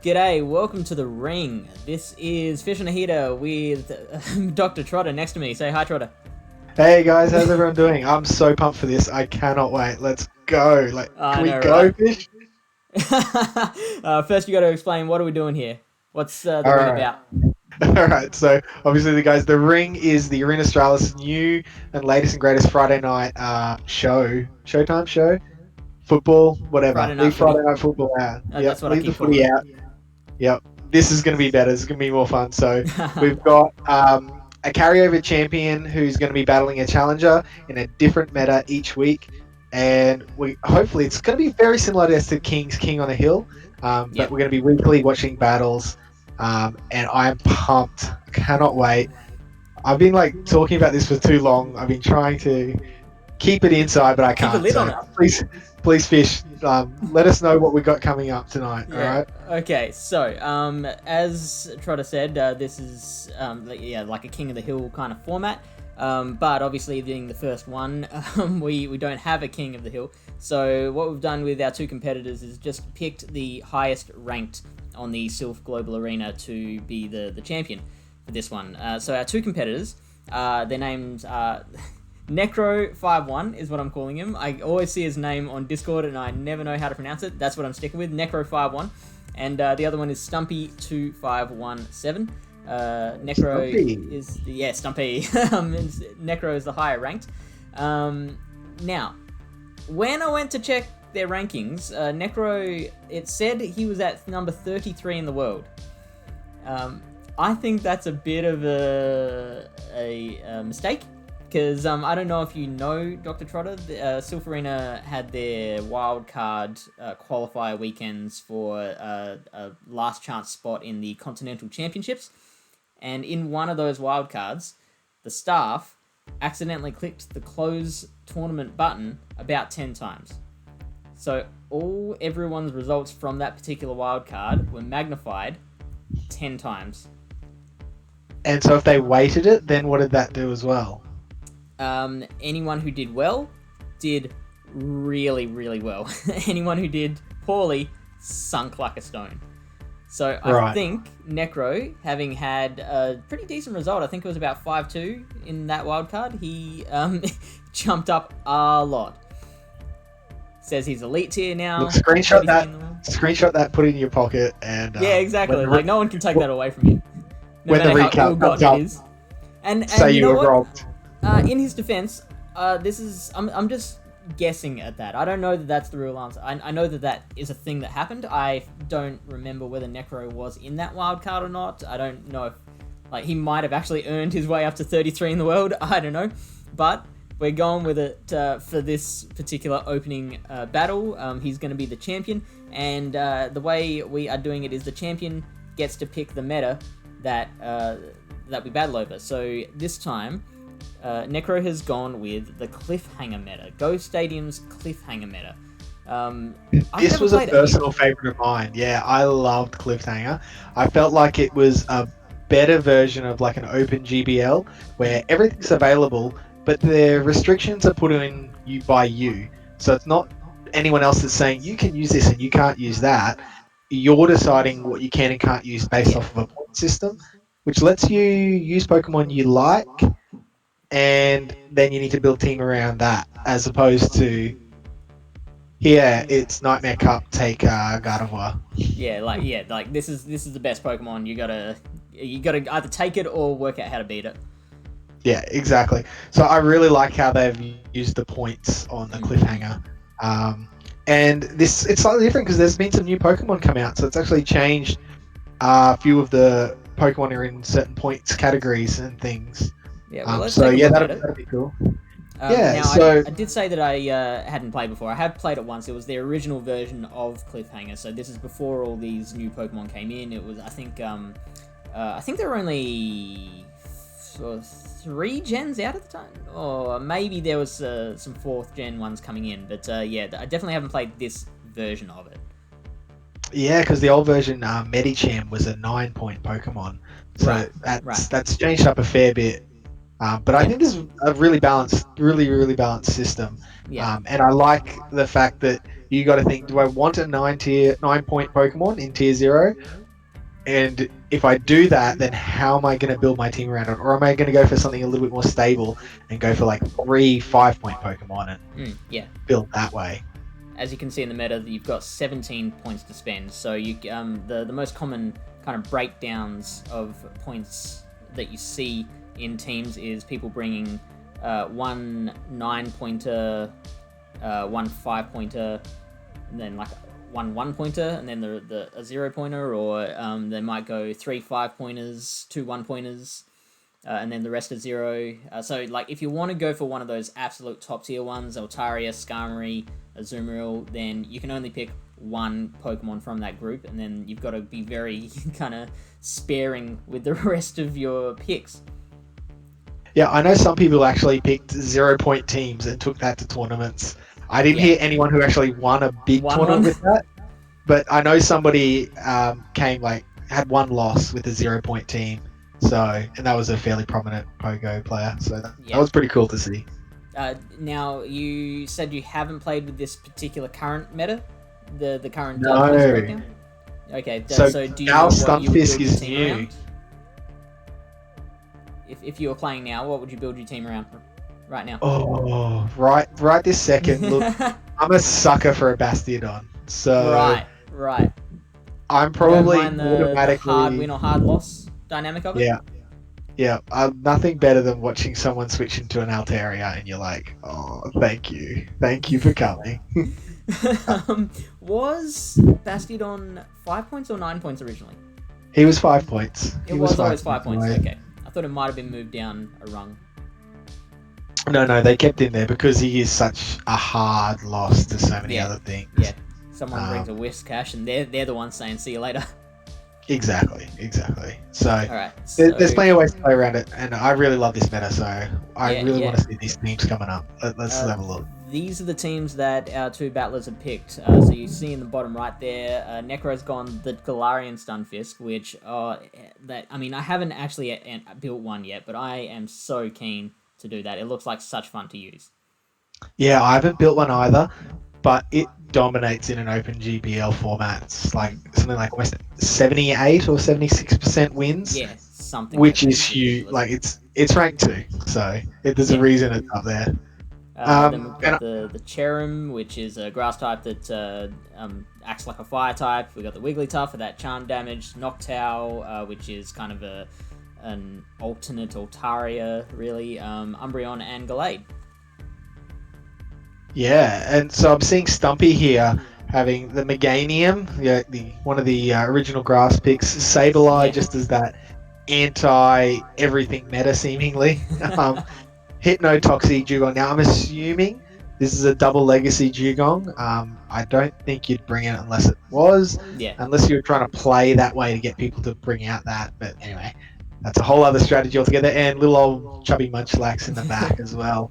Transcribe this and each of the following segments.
G'day, welcome to the ring. This is Fish on a Heater with Dr. Trotter next to me. Say hi, Trotter. Hey guys, how's everyone doing? I'm so pumped for this. I cannot wait. Let's go. Can I we know, go, right? Fish? First, you got to explain what are we doing here? What's the All ring right. about? All right. So obviously, the Ring is the Arena Australis new and latest and greatest Friday night Showtime show, football, whatever. Friday Night Leave Friday Footy. night football out. Yep. That's what I Leave the keep calling footy it. out. Yep. This is going to be better. This is going to be more fun. So we've got a carryover champion who's going to be battling a challenger in a different meta each week, and we hopefully it's going to be very similar to King's King on a Hill, but Yep. we're going to be weekly watching battles, and I'm pumped. Cannot wait. I've been talking about this for too long. I've been trying to keep it inside, but I Keep a can't. lid on So it. please, Fish, let us know what we got coming up tonight. All Yeah. right. Okay. So, as Trotter said, this is like a King of the Hill kind of format. But obviously, being the first one, we don't have a King of the Hill. So what we've done with our two competitors is just picked the highest ranked on the Sylph Global Arena to be the champion for this one. So our two competitors, their names are Necro51 is what I'm calling him. I always see his name on Discord and I never know how to pronounce it. That's what I'm sticking with, Necro51. And the other one is Stumpy2517. Necro Stumpy. is Stumpy. Necro is the higher ranked. Now, when I went to check their rankings, Necro, it said he was at number 33 in the world. I think that's a bit of a mistake. Because I don't know if you know, Dr. Trotter, Sylph Arena had their wildcard qualifier weekends for a last chance spot in the Continental Championships. And in one of those wildcards, the staff accidentally clicked the close tournament button about 10 times. So everyone's results from that particular wildcard were magnified 10 times. And so if they weighted it, then what did that do as well? Anyone who did well did really, really well. Anyone who did poorly sunk like a stone. So I think Necro, having had a pretty decent result, I think it was about 5-2 in that wildcard, he jumped up a lot. Says he's elite tier now. Look, screenshot that, put it in your pocket, and yeah, exactly. No one can take that away from you. No when the recap comes up, and say you were what? robbed. In his defense, I'm just guessing at that. I don't know that that's the real answer. I know that is a thing that happened. I don't remember whether Necro was in that wild card or not. I don't know if he might have actually earned his way up to 33 in the world. I don't know, but we're going with it for this particular opening battle. He's going to be the champion, and the way we are doing it is the champion gets to pick the meta that we battle over. So this time, Necro has gone with the Cliffhanger Meta. Go Stadium's Cliffhanger Meta. This was a personal favorite of mine. Yeah, I loved Cliffhanger. I felt like it was a better version of an open GBL where everything's available, but the restrictions are put in by you. So it's not anyone else that's saying you can use this and you can't use that. You're deciding what you can and can't use based off of a point system, which lets you use Pokemon you like, and then you need to build team around that, as opposed to here it's Nightmare Cup, take Gardevoir. This is the best Pokemon. You gotta either take it or work out how to beat it. Yeah, exactly. So I really like how they've used the points on the Cliffhanger. And it's slightly different because there's been some new Pokemon come out, so it's actually changed a few of the Pokemon are in certain points categories and things. Yeah, well, let's take a look at it. That'd be cool. I did say that I hadn't played before. I have played it once. It was the original version of Cliffhanger, so this is before all these new Pokemon came in. It was, I think there were only 3 gens out at the time, or maybe there was some 4th gen ones coming in. But I definitely haven't played this version of it. Yeah, because the old version, Medicham, was a 9-point Pokemon, so that's changed up a fair bit. But I think this is a really balanced system. Yeah. And I like the fact that you got to think: do I want a 9 point Pokemon in Tier 0? And if I do that, then how am I going to build my team around it? Or am I going to go for something a little bit more stable and go for like 3 5 point Pokemon and build that way? As you can see in the meta, you've got 17 points to spend. So you the most common kind of breakdowns of points that you see in teams is people bringing 1 9-pointer, 1 5-pointer, and then like 1 1-pointer, and then a 0-pointer, or they might go 3 5-pointers, 2 1-pointers, and then the rest are 0. So like if you want to go for one of those absolute top tier ones, Altaria, Skarmory, Azumarill, then you can only pick one Pokemon from that group, and then you've got to be very kind of sparing with the rest of your picks. Yeah, I know some people actually picked 0-point teams and took that to tournaments. I didn't hear anyone who actually won a big tournament with that, but I know somebody had one loss with a 0-point team. So, and that was a fairly prominent Pogo player. So that was pretty cool to see. Now, you said you haven't played with this particular current meta, the current no. breakdown? Okay, so do you know what you would build your team around? If you were playing now, what would you build your team around right now? Oh, right this second. Look, I'm a sucker for a Bastiodon. So right. I'm probably the hard win or hard loss dynamic of it. Yeah. Nothing better than watching someone switch into an Altaria and you're like, oh, thank you for coming. Was Bastiodon 5 points or 9 points originally? He was 5 points. It was always 5 points. Okay, I thought it might have been moved down a rung. No, they kept him there because he is such a hard loss to so many other things. Yeah, someone brings a Whiscash and they're the ones saying see you later. Exactly. So, Alright, there's plenty of ways to play around it, and I really love this meta, so I really want to see these teams coming up. Let's have a look. These are the teams that our two battlers have picked. So you see in the bottom right there, Necro's gone the Galarian Stunfisk, which I haven't actually built one yet, but I am so keen to do that. It looks like such fun to use. Yeah, I haven't built one either, but it dominates in an open GBL format. It's like something like almost 78 or 76% wins. Yeah, something. Which is huge. Like it's ranked 2, so there's a reason it's up there. Then we've got the Cherim, which is a grass type that acts like a fire type. We've got the Wigglytuff for that charm damage. Noctowl, which is kind of an alternate Altaria, really. Umbreon and Gallade. Yeah, and so I'm seeing Stumpy here having the Meganium, one of the original grass picks. Sableye just as that anti-everything meta, seemingly. Hypnotoxy Dugong. Now, I'm assuming this is a double legacy Dugong. I don't think you'd bring it unless it was. Yeah. Unless you were trying to play that way to get people to bring out that. But anyway, that's a whole other strategy altogether. And little old chubby Munchlax in the back as well.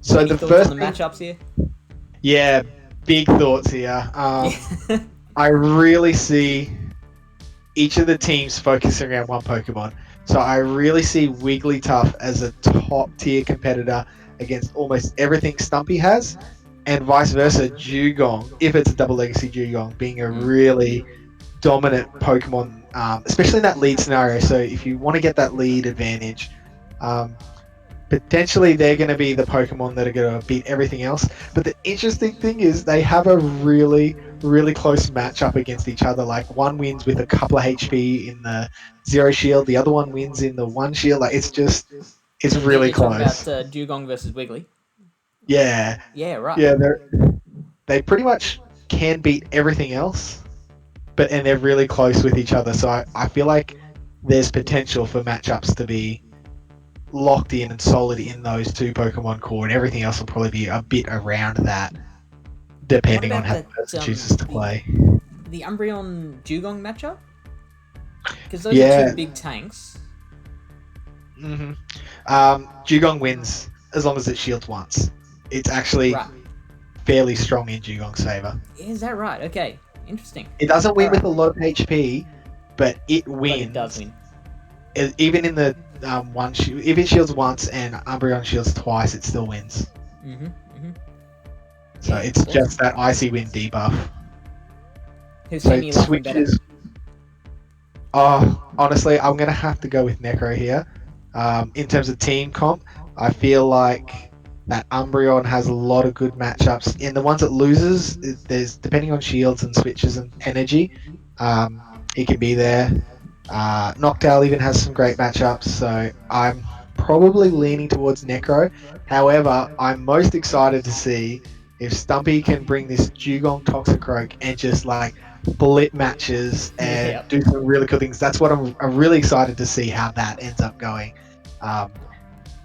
So Any the thoughts first on the matchups here? Yeah, big thoughts here. I really see each of the teams focusing around one Pokemon. So I really see Wigglytuff as a top tier competitor against almost everything Stumpy has, and vice versa, Dugong, if it's a double legacy Dugong, being a really dominant Pokemon, especially in that lead scenario. So if you want to get that lead advantage, potentially they're going to be the Pokemon that are going to beat everything else. But the interesting thing is they have a really, really close matchup against each other. Like one wins with a couple of HP in the 0 shield, the other one wins in the 1 shield. Like it's really close. About Dugong versus Wiggly. Yeah. Yeah, right. Yeah, they pretty much can beat everything else, and they're really close with each other. So I feel like there's potential for matchups to be locked in and solid in those two Pokemon core, and everything else will probably be a bit around that, depending on how the person chooses to play. The Umbreon Dugong matchup? Because those are two big tanks. Dugong wins as long as it shields once. It's actually fairly strong in Dugong's favor. Is that right? Okay, interesting. It doesn't win with a low HP, but it wins. But it does win. Even in the one shield, if it shields once and Umbreon shields twice, it still wins. So Yeah, it's awesome. just that Icy Wind debuff. Whose So team are you liking better? switches. Oh, honestly, I'm gonna have to go with Necro here. In terms of team comp, I feel like that Umbreon has a lot of good matchups. In the ones it loses, there's depending on shields and switches and energy, it can be there. Noctowl even has some great matchups, so I'm probably leaning towards Necro. However, I'm most excited to see if Stumpy can bring this Dugong Toxicroak and just like flip matches and Yep. do some really cool things. That's what I'm really excited to see how that ends up going.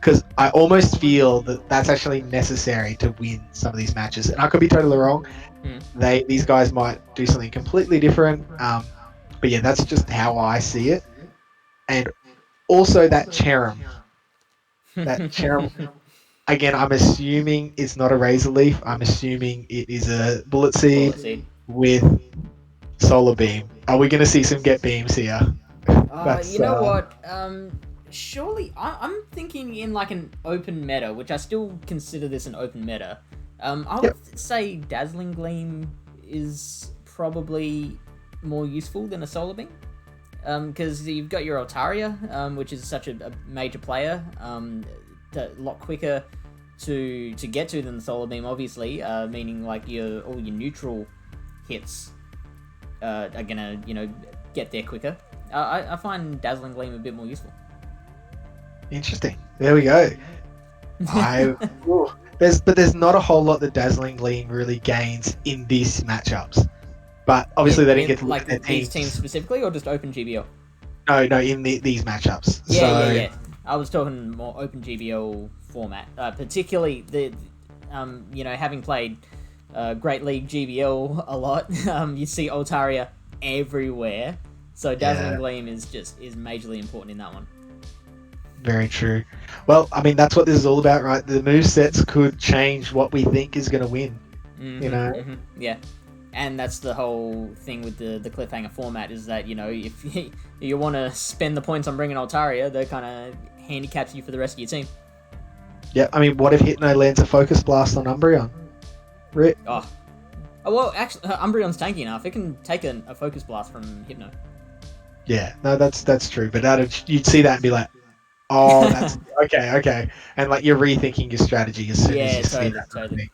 Because I almost feel that that's actually necessary to win some of these matches. And I could be totally wrong. These guys might do something completely different. But yeah, that's just how I see it. And also that Cherim again, I'm assuming it's not a Razor Leaf. I'm assuming it is a Bullet Bullet Seed Seed. with Solar Beam. Are we going to see some Get Beams here? That's You know what? Surely I'm thinking in like an open meta, which I still consider this an open meta. I Yep. would say Dazzling Gleam is probably more useful than a Solar Beam. Because you've got your Altaria, which is such a major player, a lot quicker to get to than the Solar Beam, obviously, meaning like all your neutral hits are gonna get there quicker. I find Dazzling Gleam a bit more useful. Interesting. There we go. There's not a whole lot that Dazzling Gleam really gains in these matchups. But obviously they didn't get to look like at their these teams teams. specifically, or just Open GBL? No, in these matchups. Yeah. I was talking more Open GBL format, particularly having played Great League GBL a lot. You see Altaria everywhere, so Dazzling Gleam is majorly important in that one. Very true. Well, I mean that's what this is all about, right? The move sets could change what we think is going to win. Yeah. And that's the whole thing with the cliffhanger format is that, if you want to spend the points on bringing Altaria, that kind of handicaps you for the rest of your team. Yeah, I mean, what if Hypno lands a Focus Blast on Umbreon? Rip. Oh, well, actually, Umbreon's tanky enough. It can take a Focus Blast from Hypno. Yeah, no, that's true. But you'd see that and be like, oh, that's okay. And like you're rethinking your strategy as soon as you see that. Totally.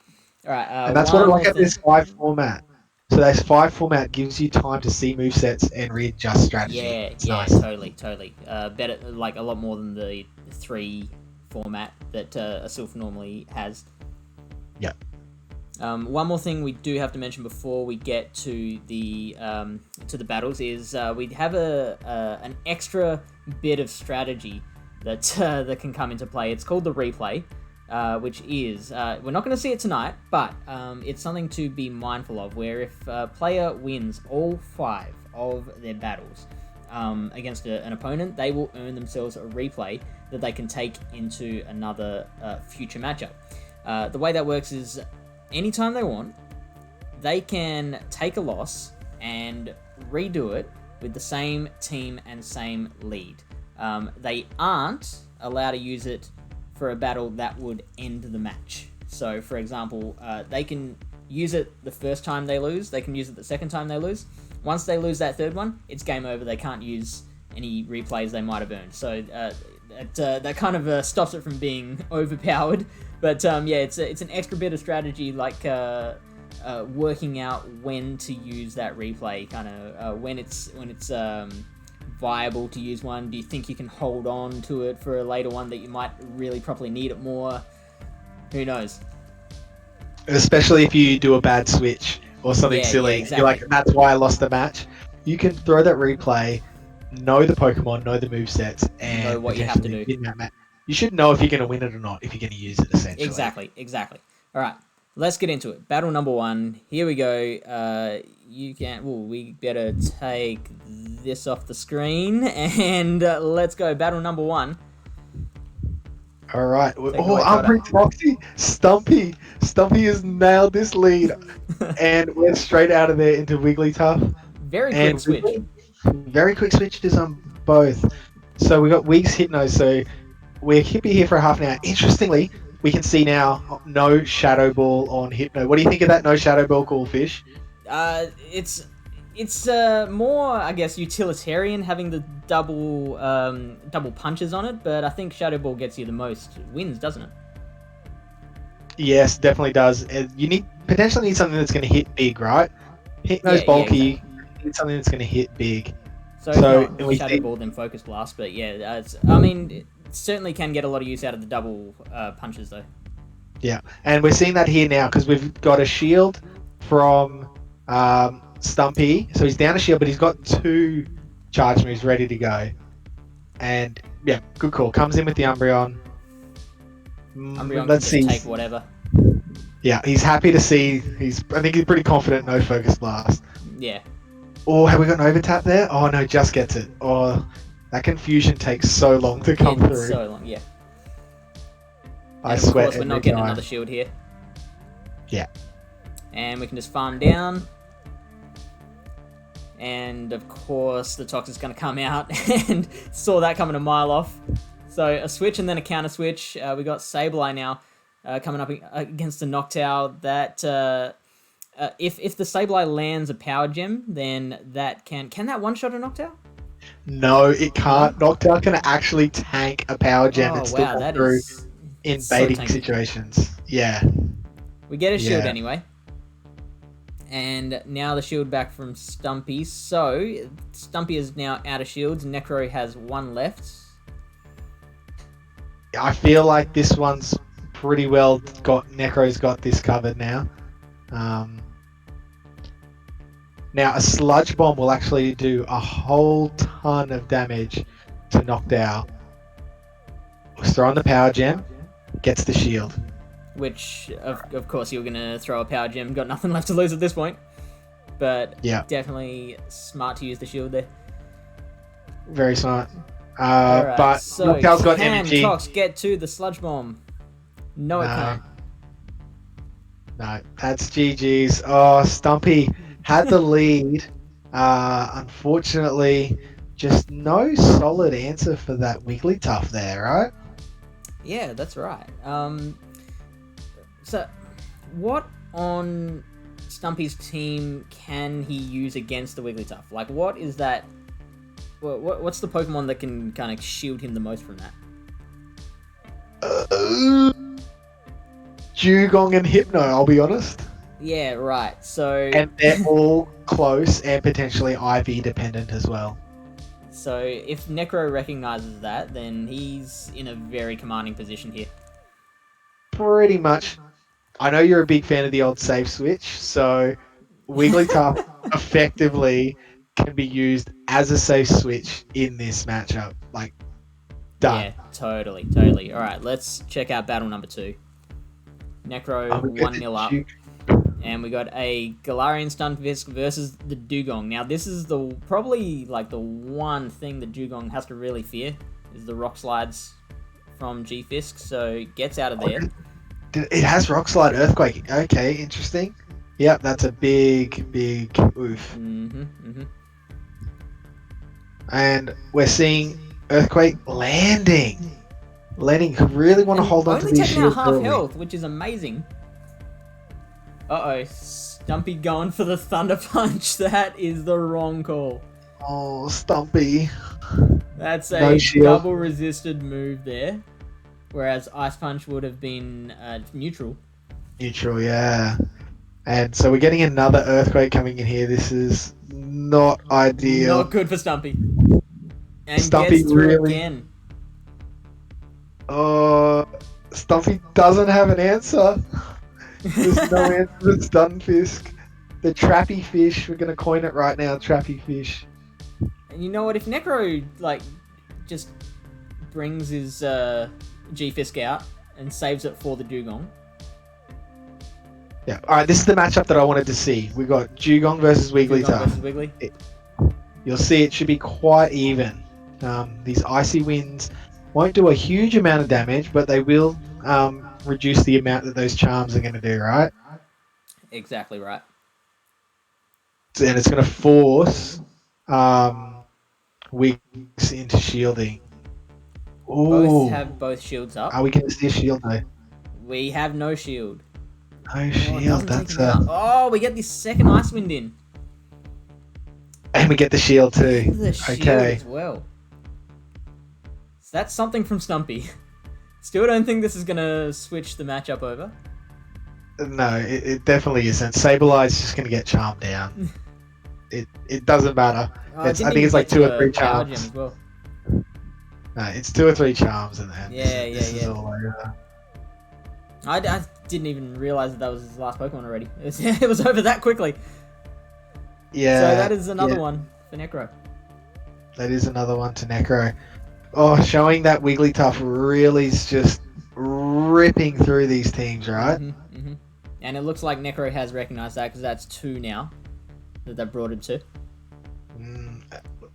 All right, And that's what I like at this 5 format. So this 5 format gives you time to see movesets and readjust strategy. It's nice. Totally. Better, like a lot more than the 3 format that a Sylph normally has. Yeah. One more thing we do have to mention before we get to the battles is we have an extra bit of strategy that can come into play. It's called the replay. Which is, we're not going to see it tonight, but it's something to be mindful of, where if a player wins all 5 of their battles against an opponent, they will earn themselves a replay that they can take into another future matchup. The way that works is, anytime they want, they can take a loss and redo it with the same team and same lead. They aren't allowed to use it for a battle that would end the match. So, for example, they can use it the first time they lose, they can use it the second time they lose. Once they lose that third one, it's game over. They can't use any replays they might have earned. So that kind of stops it from being overpowered. But it's an extra bit of strategy, like working out when to use that replay, kind of when it's viable to use one. Do you think you can hold on to it for a later one that you might really probably need it more? Who knows? Especially if you do a bad switch or something silly. Yeah, exactly. You're like, that's why I lost the match. You can throw that replay, know the Pokemon, know the movesets, and know what you have to do. Win that match. You should know if you're going to win it or not, if you're going to use it, essentially. Exactly. All right, let's get into it. Battle number 1. Here we go. We better take this off the screen, and let's go. Battle number 1. All right. Umbreon Foxy, Stumpy has nailed this lead, and we're straight out of there into Wigglytuff. Very quick switch. Very quick switches on both. So we got Wiggs Hypno. So we're hippie here for half an hour. Interestingly, we can see now no Shadow Ball on Hypno. What do you think of that no Shadow Ball call, Fish? It's more, I guess, utilitarian having the double punches on it, but I think Shadow Ball gets you the most wins, doesn't it? Yes, definitely does. You potentially need something that's going to hit big, right? Hypno's Yeah, bulky. exactly. You need something that's going to hit big. So if not and we Shadow Ball, then Focus Blast. But yeah, I mean, it certainly can get a lot of use out of the double punches, though. Yeah, and we're seeing that here now because we've got a shield from Stumpy. So he's down a shield, but he's got 2 charge moves ready to go. And yeah, good call. Comes in with the Umbreon. Umbreon Let's can just see. take whatever. Yeah, he's happy to see. I think he's pretty confident. No Focus Blast. Yeah. Oh, have we got an overtap there? Oh no, just gets it. Oh, that confusion takes so long to come through. So long, yeah. I and of sweat course, we're not getting another shield here. Yeah. And we can just farm down. And of course, the Toxic's going to come out and saw that coming a mile off. So a switch and then a counter switch. We got Sableye now coming up against the Noctowl. That if the Sableye lands a power gem, then that can that one shot a Noctowl? No, it can't. No? Noctowl can actually tank a power gem and still come through in baiting situations. Yeah. We get a shield anyway. And now the shield back from Stumpy. So, Stumpy is now out of shields. Necro has 1 left. I feel like this one's pretty well got... Necro's got this covered now. Now, a Sludge Bomb will actually do a whole ton of damage to Noctowl. Throw on the Power Gem, gets the shield. Which, of course, you're going to throw a Power Gem. Got nothing left to lose at this point. But definitely smart to use the shield there. Very smart. Right, but so Noctowl's got energy. Can Tox get to the Sludge Bomb? No, it can't. No, that's GG's. Oh, Stumpy had the lead. Unfortunately, just no solid answer for that Wigglytuff there, right? Yeah, that's right. So, what on Stumpy's team can he use against the Wigglytuff? Like, what is that? What's the Pokemon that can kind of shield him the most from that? Dugong and Hypno, I'll be honest. Yeah, right. So, and they're all close and potentially IV dependent as well. So, if Necro recognizes that, then he's in a very commanding position here. Pretty much. I know you're a big fan of the old safe switch, so Wigglytuff effectively can be used as a safe switch in this matchup. Like, done. Yeah, totally. All right, let's check out battle number 2. Necro 1-0 up. And we got a Galarian Stunfisk versus the Dugong. Now, this is probably like the one thing the Dugong has to really fear is the Rock Slides from G-Fisk, so gets out of there. It has Rock Slide Earthquake. Okay, interesting. Yep, that's a big oof. And we're seeing Earthquake landing. Landing really want to hold on to these shields. Only taking out half health, which is amazing. Uh-oh, Stumpy going for the Thunder Punch. That is the wrong call. Oh, Stumpy. That's a double resisted move there. Whereas Ice Punch would have been neutral. Neutral, yeah. And so we're getting another Earthquake coming in here. This is not ideal. Not good for Stumpy. And Stumpy gets through again. Stumpy doesn't have an answer. There's no answer to Stunfisk. The Trappy Fish, we're going to coin it right now, Trappy Fish. And you know what, if Necro, just brings his G-Fisk out and saves it for the Dugong. Yeah, alright, this is the matchup that I wanted to see. We got Dugong versus Wigglytuff. You'll see it should be quite even. These Icy Winds won't do a huge amount of damage, but they will reduce the amount that those charms are going to do, right? Exactly right. And it's going to force Wiggs into shielding. Both have both shields up. Are we going to see a shield though? We have no shield. No Oh, it shield. doesn't take him out. Oh, we get this second Ice Wind in. And we get the shield too. And the shield Okay. as well. So that's something from Stumpy. Still don't think this is gonna switch the matchup over. No, it definitely isn't. Sableye just gonna get charmed down. It doesn't matter. I think it's like 2 or 3 charms. As well. No, it's 2 or 3 charms and then this is all over. I didn't even realize that was his last Pokemon already. It was over that quickly. Yeah. So that is another one for Necro. That is another one to Necro. Oh, showing that Wigglytuff really is just ripping through these teams, right? And it looks like Necro has recognized that because that's 2 now that they've brought him to.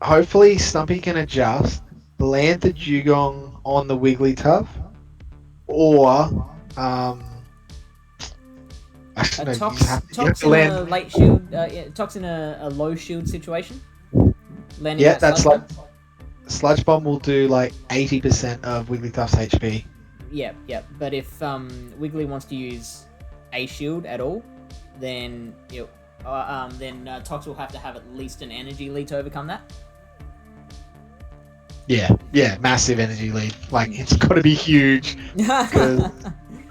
Hopefully Stumpy can adjust, land the Dugong on the Wigglytuff, or actually, Tox in a late shield, Tox in a low shield situation. Landing that's like Sludge Bomb will do like 80% of Wigglytuff's HP. Yeah. But if Wiggly wants to use a shield at all, then Tox will have to have at least an energy lead to overcome that. Yeah, massive energy lead. Like it's got to be huge because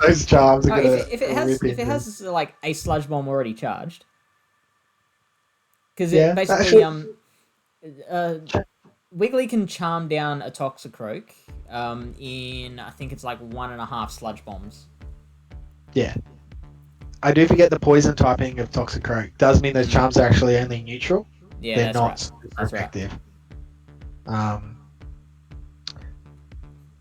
those charms are gonna. If it has like a Sludge Bomb already charged, because Wiggly can charm down a Toxicroak in I think it's like 1.5 Sludge Bombs. Yeah. I do forget the poison typing of Toxicroak. Does mean those charms are actually only neutral. Yeah, they're not effective. Right.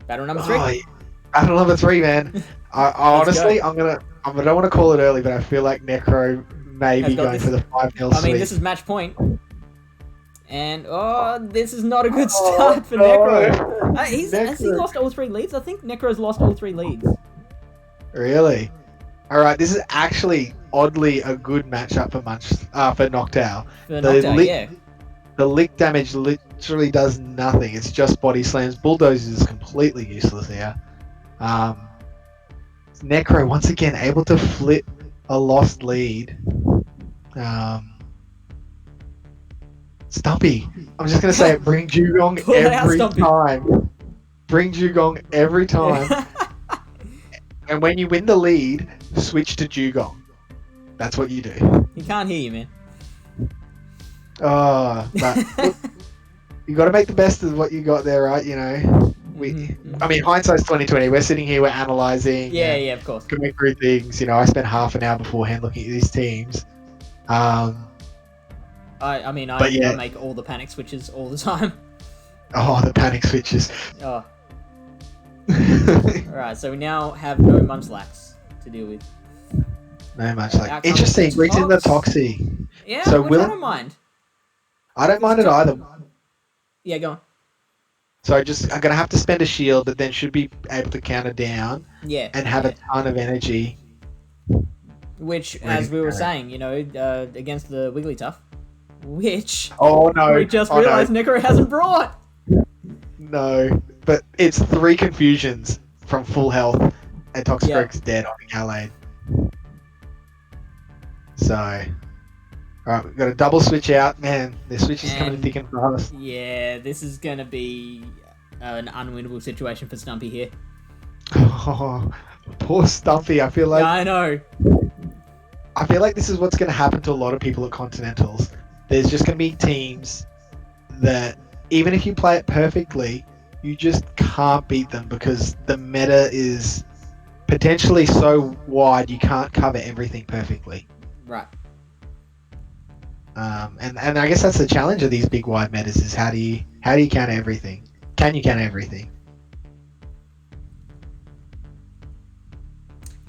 Battle number 3. Battle number 3, man. I honestly, I don't want to call it early, but I feel like Necro may be going for the 5-0 sweep. I mean, this is match point. And, this is not a good start for Necro. Has he lost all 3 leads? I think Necro's lost all 3 leads. Really? Alright, this is actually, oddly, a good matchup for Noctowl. The lick damage literally does nothing. It's just body slams. Bulldoze is completely useless here. Necro, once again, able to flip a lost lead. Stumpy, I'm just going to say it, bring Dugong every time. Bring Dugong every time. And when you win the lead, switch to Dugong. That's what you do. He can't hear you, man. But look, you got to make the best of what you got there, right? You know, I mean, hindsight's 2020. We're sitting here, we're analyzing. Yeah, of course. Going through things. You know, I spent half an hour beforehand looking at these teams. I make all the panic switches all the time. Oh, the panic switches. Oh. Alright, so we now have no Munchlax to deal with. No Munchlax. Interesting, brings in the Toxie. Yeah, so I don't mind. I don't mind it either. Yeah, go on. So I'm going to have to spend a shield, but then should be able to counter down. Yeah. And have a ton of energy. Which, as we were saying, against the Wigglytuff. Which... Oh, no. We just realized Necro hasn't brought. No. But it's 3 confusions from full health. And Toxicroak's dead on the Gallade. So... Alright, we've got a double switch out. Man, the switch is coming thick and fast. Yeah, this is going to be an unwinnable situation for Stumpy here. Oh, poor Stumpy. I feel like... Yeah, I know. I feel like this is what's going to happen to a lot of people at Continentals. There's just going to be teams that, even if you play it perfectly, you just can't beat them because the meta is potentially so wide you can't cover everything perfectly. Right. And I guess that's the challenge of these big wide metas is how do you counter everything? Can you counter everything?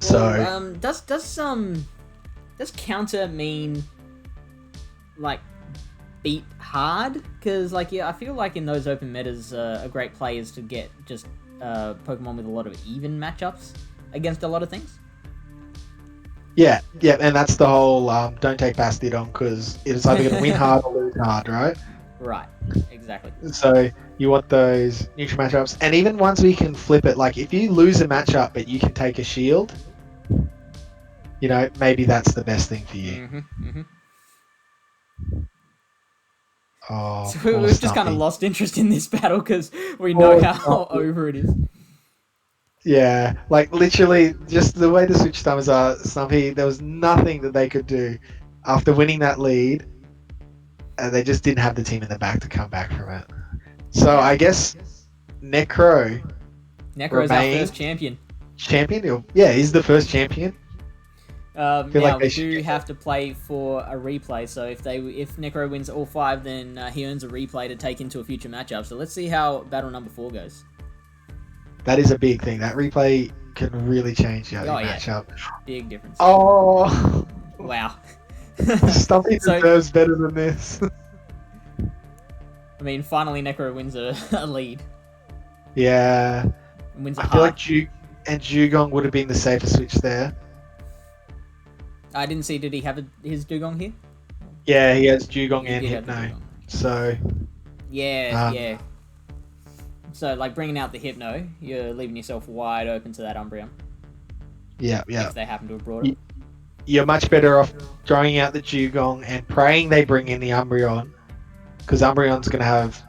Well, does counter mean like beat hard? Because I feel like in those open metas, a great play is to get just Pokemon with a lot of even matchups against a lot of things. Yeah, and that's the whole don't take Bastiodon because it's either going to win hard or lose hard, right? Right. Exactly. So you want those neutral matchups, and even ones we can flip it. Like if you lose a matchup, but you can take a shield, maybe that's the best thing for you. Mm-hmm. Mm-hmm. Oh, So poor we've just kind of Stumpy. lost interest in this battle because we know Poor how Stumpy. over it is. Yeah, like literally, just the way the switch times are, Stumpy. There was nothing that they could do after winning that lead, and they just didn't have the team in the back to come back from it. So Yeah. I guess Necro Necro's our remains first champion. champion. Yeah, he's the first champion. I feel Now like we they should do get have to play for a replay. So if Necro wins all 5, then he earns a replay to take into a future matchup. So let's see how battle number 4 goes. that is a big thing. That replay can really change the Oh yeah, matchup. big difference. Oh, Wow. Stumpy So deserves better than this. I mean, finally Necro wins a lead. Yeah, Wins a I feel like hard. Dugong would have been the safer switch there. I didn't see. Did he have his dugong here? Yeah, he has Dugong He and did have the Hypno. dugong. So, Yeah, um, yeah. So like bringing out the Hypno, you're leaving yourself wide open to that Umbreon yeah. if they happen to have brought it. You're much better off throwing out the Dugong and praying they bring in the Umbreon, because Umbreon's going to have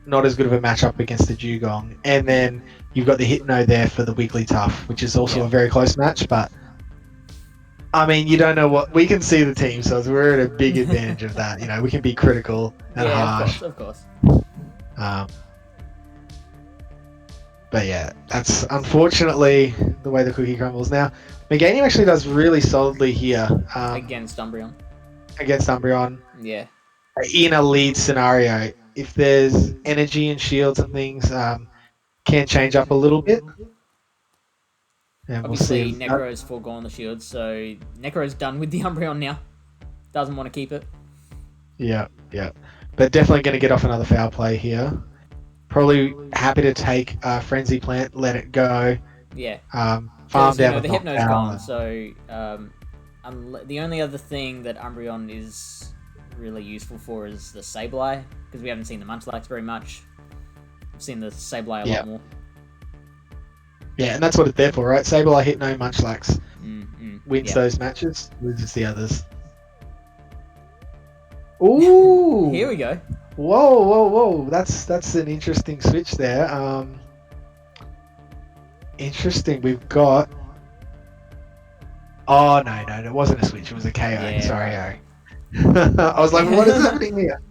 not as good of a matchup against the Dugong. And then you've got the Hypno there for the Wigglytuff, which is also Yeah. a very close match. But, I mean, you don't know what... We can see the team, so we're at a big advantage of that. We can be critical and Yeah, harsh. of course. Um, but yeah, that's unfortunately the way the cookie crumbles. Now, Meganium actually does really solidly here Against Umbreon. against Umbreon Yeah. in a lead scenario. If there's energy and shields and things, can change up a little bit. And we'll see. Obviously, Necro's foregone the shield, so Necro's done with the Umbreon now. Doesn't want to keep it. Yeah. But definitely going to get off another foul play here. Probably happy to take Frenzy Plant, let it go. Yeah. Farm Because, down the with Hypno's gone, Knockdown. so the only other thing that Umbreon is really useful for is the Sableye, because we haven't seen the Munchlax very much. We've seen the Sableye a lot more. Yeah, and that's what it's there for, right? Sableye, Hypno, Munchlax wins Yeah. those matches, loses the others. Ooh! Here we go. Whoa! That's an interesting switch there. Interesting. We've got. Oh no! It wasn't a switch. It was a KO. Yeah, Sorry, right. I was like, what is happening here?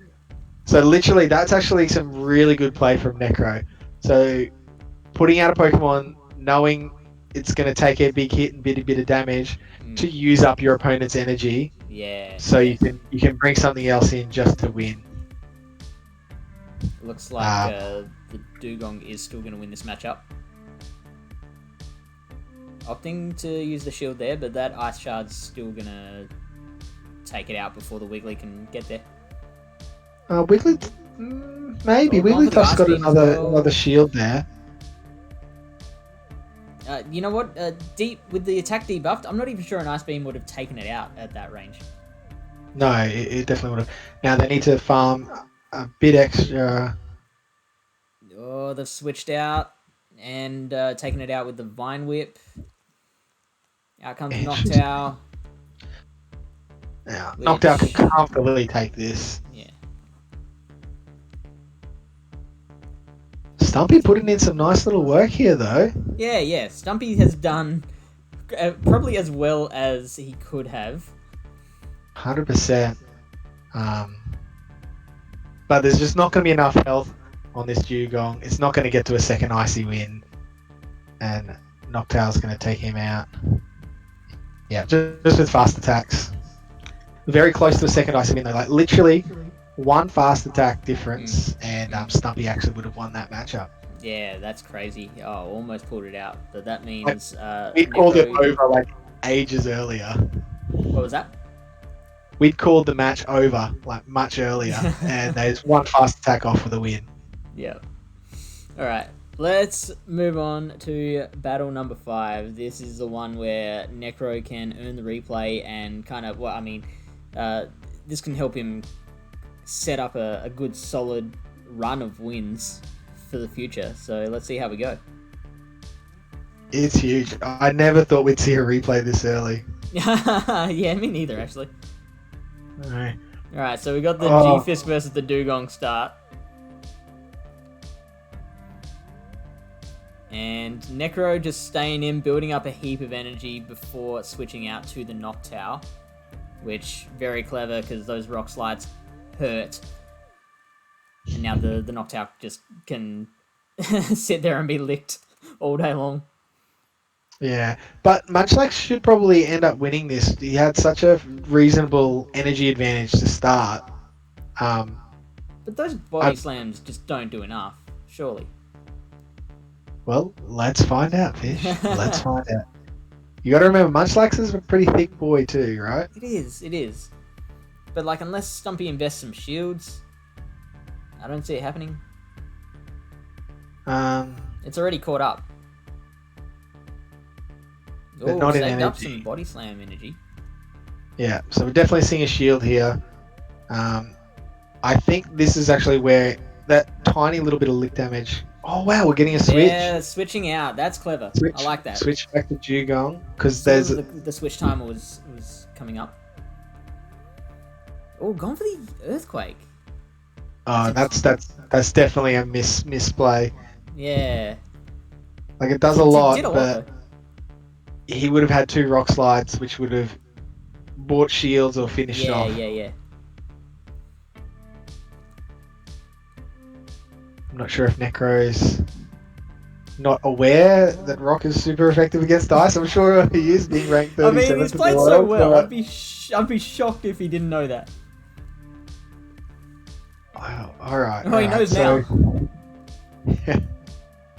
So literally, that's actually some really good play from Necro. So putting out a Pokemon, knowing it's going to take a big hit and bit of damage to use up your opponent's energy. Yeah. So you can bring something else in just to win. Looks like the Dugong is still going to win this matchup. Opting to use the shield there, but that Ice Shard's still going to take it out before the Wiggly can get there. Maybe Wigglytuff's got another shield there. You know what? Deep with the attack debuffed, I'm not even sure an Ice Beam would have taken it out at that range. No, it definitely would have. Now they need to farm a bit extra. Oh, they've switched out and taken it out with the Vine Whip. Out comes Noctowl. Yeah, Noctowl can comfortably take this. Yeah. Stumpy putting in some nice little work here, though. Yeah. Stumpy has done probably as well as he could have. 100%. But there's just not going to be enough health on this Dugong. It's not going to get to a second Icy win. And Noctowl's going to take him out. Yeah, just with fast attacks. Very close to a second Icy win, though. Like, literally, one fast attack difference, and Stumpy actually would have won that matchup. Yeah, that's crazy. Oh, almost pulled it out. But that means... We'd called it over, like, ages earlier. What was that? We'd called the match over, like, much earlier. And there's one fast attack off with a win. Yeah. Alright, let's move on to battle number 5. This is the one where Necro can earn the replay and kind of... Well, I mean, this can help him set up a good solid run of wins for the future. So let's see how we go. It's huge. I never thought we'd see a replay this early. Yeah, me neither, actually. Alright. Alright, so we got the G-Fist versus the Dugong start. And Necro just staying in, building up a heap of energy before switching out to the Noctowl. Which, very clever, because those rock slides hurt. And now the Noctowl just can sit there and be licked all day long. Yeah, but Munchlax should probably end up winning this. He had such a reasonable energy advantage to start. But those body slams just don't do enough, surely. Well, let's find out, Fish. Let's find out. You got to remember, Munchlax is a pretty thick boy too, right? It is. But like, unless Stumpy invests some shields, I don't see it happening. It's already caught up. But not in saved up energy. some body slam energy. Yeah, so we're definitely seeing a shield here. I think this is actually where that tiny little bit of lick damage. Oh wow, we're getting a switch. Yeah, switching out. That's clever. I like that. Switch back to Dugong because there's the switch timer was coming up. Oh, gone for the earthquake. Oh, that's definitely a misplay. Yeah. Like it does a lot, did a lot, but he would have had 2 rock slides, which would have bought shields or finished off. Yeah. I'm not sure if Necro's not aware that Rock is super effective against ice. I'm sure he is, being ranked 37th. I mean, he's played so well. I'd be shocked if he didn't know that. Wow. All right. Oh, he knows now. Yeah.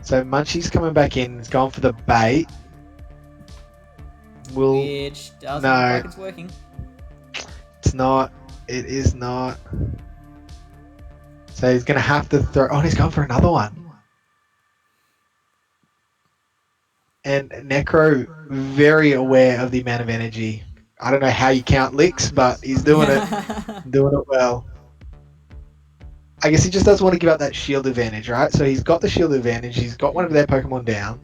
So Munchie's coming back in. He's gone for the bait. Which doesn't look like it's working. It's not. It is not. So he's going to have to throw... Oh, he's gone for another one. And Necro, very aware of the amount of energy. I don't know how you count licks, but he's doing it. Doing it well. I guess he just doesn't want to give up that shield advantage, right? So he's got the shield advantage. He's got one of their Pokemon down.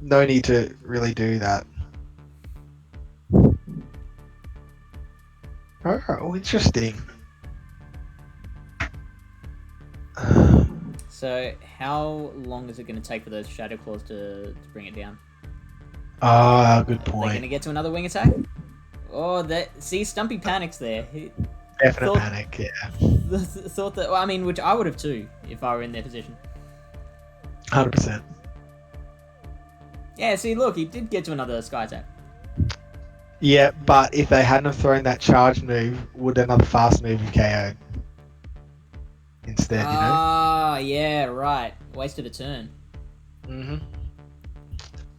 No need to really do that. Oh, interesting. So, how long is it going to take for those Shadow Claws to bring it down? Ah, good point. Are they going to get to another wing attack? Oh, see, Stumpy panics there. Definite panic, yeah. Thought that, well, I mean, which I would have too, if I were in their position. 100%. Yeah, see, look, he did get to another Sky attack. Yeah, but if they hadn't have thrown that charge move, would another fast move have KO'd? Instead, you know? Ah, yeah, right. Wasted a turn. Mm-hmm.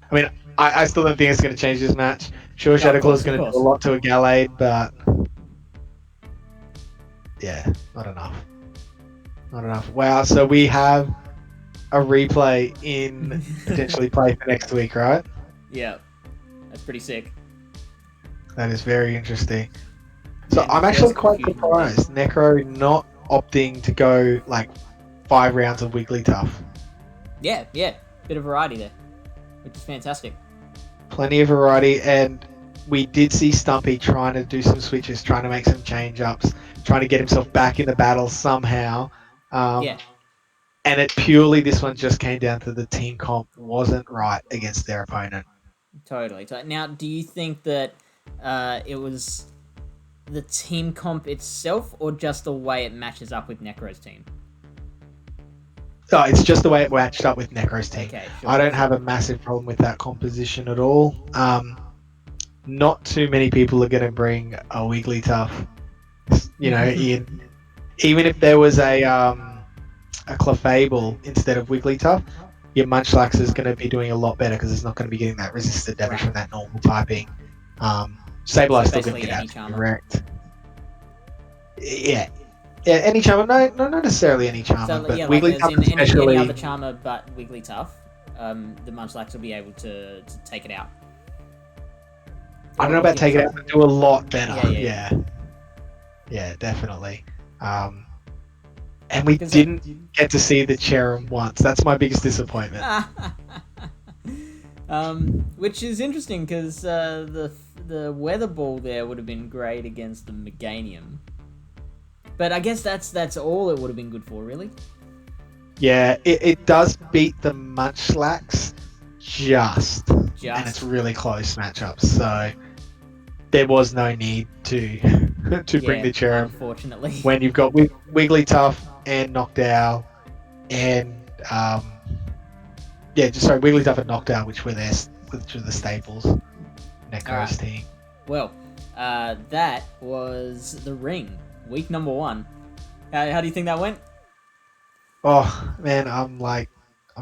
I mean, I still don't think it's going to change this match. Sure, Shadow Claw is going to do a lot to a Gallade, but... Yeah, not enough. Not enough. Wow, so we have a replay in potentially play for next week, right? Yeah, that's pretty sick. That is very interesting. So I'm actually quite surprised Necro not opting to go like 5 rounds of Wigglytuff. Yeah, bit of variety there, which is fantastic. Plenty of variety, and we did see Stumpy trying to do some switches, trying to make some change-ups, trying to get himself back in the battle somehow. Yeah. And this one just came down to the team comp wasn't right against their opponent. Totally. Now, do you think that it was the team comp itself, or just the way it matches up with Necro's team? Oh, it's just the way it matched up with Necro's team. Okay, sure. I don't have a massive problem with that composition at all. Not too many people are going to bring a Wigglytuff. You know, even if there was a Clefable instead of Wigglytuff, your Munchlax is going to be doing a lot better because it's not going to be getting that resisted damage from that normal typing. Sableye still going to get out correct. Yeah, any Charmer. No, not necessarily any Charmer, but yeah, Wigglytuff like, especially. Any other Charmer but Wigglytuff, the Munchlax will be able to take it out. I don't know about take it out, but do a lot better. Yeah. Yeah, definitely. And we didn't get to see the Cherem once. That's my biggest disappointment. Which is interesting because the weather ball there would have been great against the Meganium. But I guess that's all it would have been good for, really. Yeah, it does beat the Munchlax just, and it's really close matchups. So there was no need to bring the Cherem. Unfortunately, when you've got Wigglytuff and Noctowl, and Wigglytuff and Noctowl, which were the staples. Necro's team. Well, that was the ring, week number 1. How do you think that went? Oh man, I'm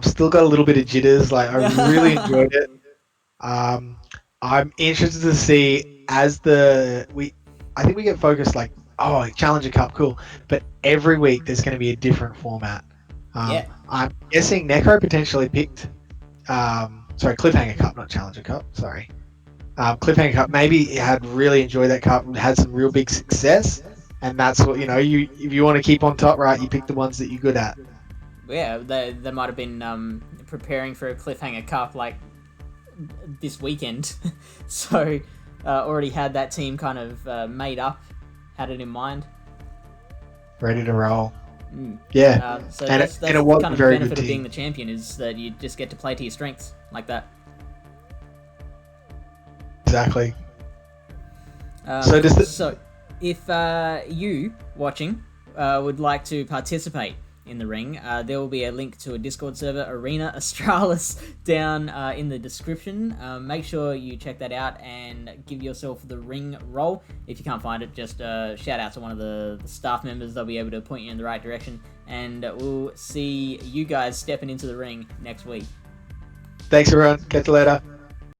still got a little bit of jitters. Like, I really enjoyed it. I'm interested to see I think we get focused like, oh, Challenger Cup, cool. But every week there's going to be a different format. I'm guessing Necro potentially picked, Cliffhanger Cup, not Challenger Cup. Sorry. Cliffhanger Cup. Maybe he had really enjoyed that cup and had some real big success. And that's what, if you want to keep on top, right, you pick the ones that you're good at. Yeah, they might have been preparing for a Cliffhanger Cup like this weekend. So already had that team kind of made up, had it in mind. Ready to roll. Yeah. So that's it was kind of the benefit of being the champion, is that you just get to play to your strengths like that. Exactly. So if you watching would like to participate in the ring, there will be a link to a Discord server, Arena Australis, down in the description. Make sure you check that out and give yourself the ring role. If you can't find it, just shout out to one of the staff members. They'll be able to point you in the right direction, and we'll see you guys stepping into the ring next week. Thanks, everyone. Catch you later.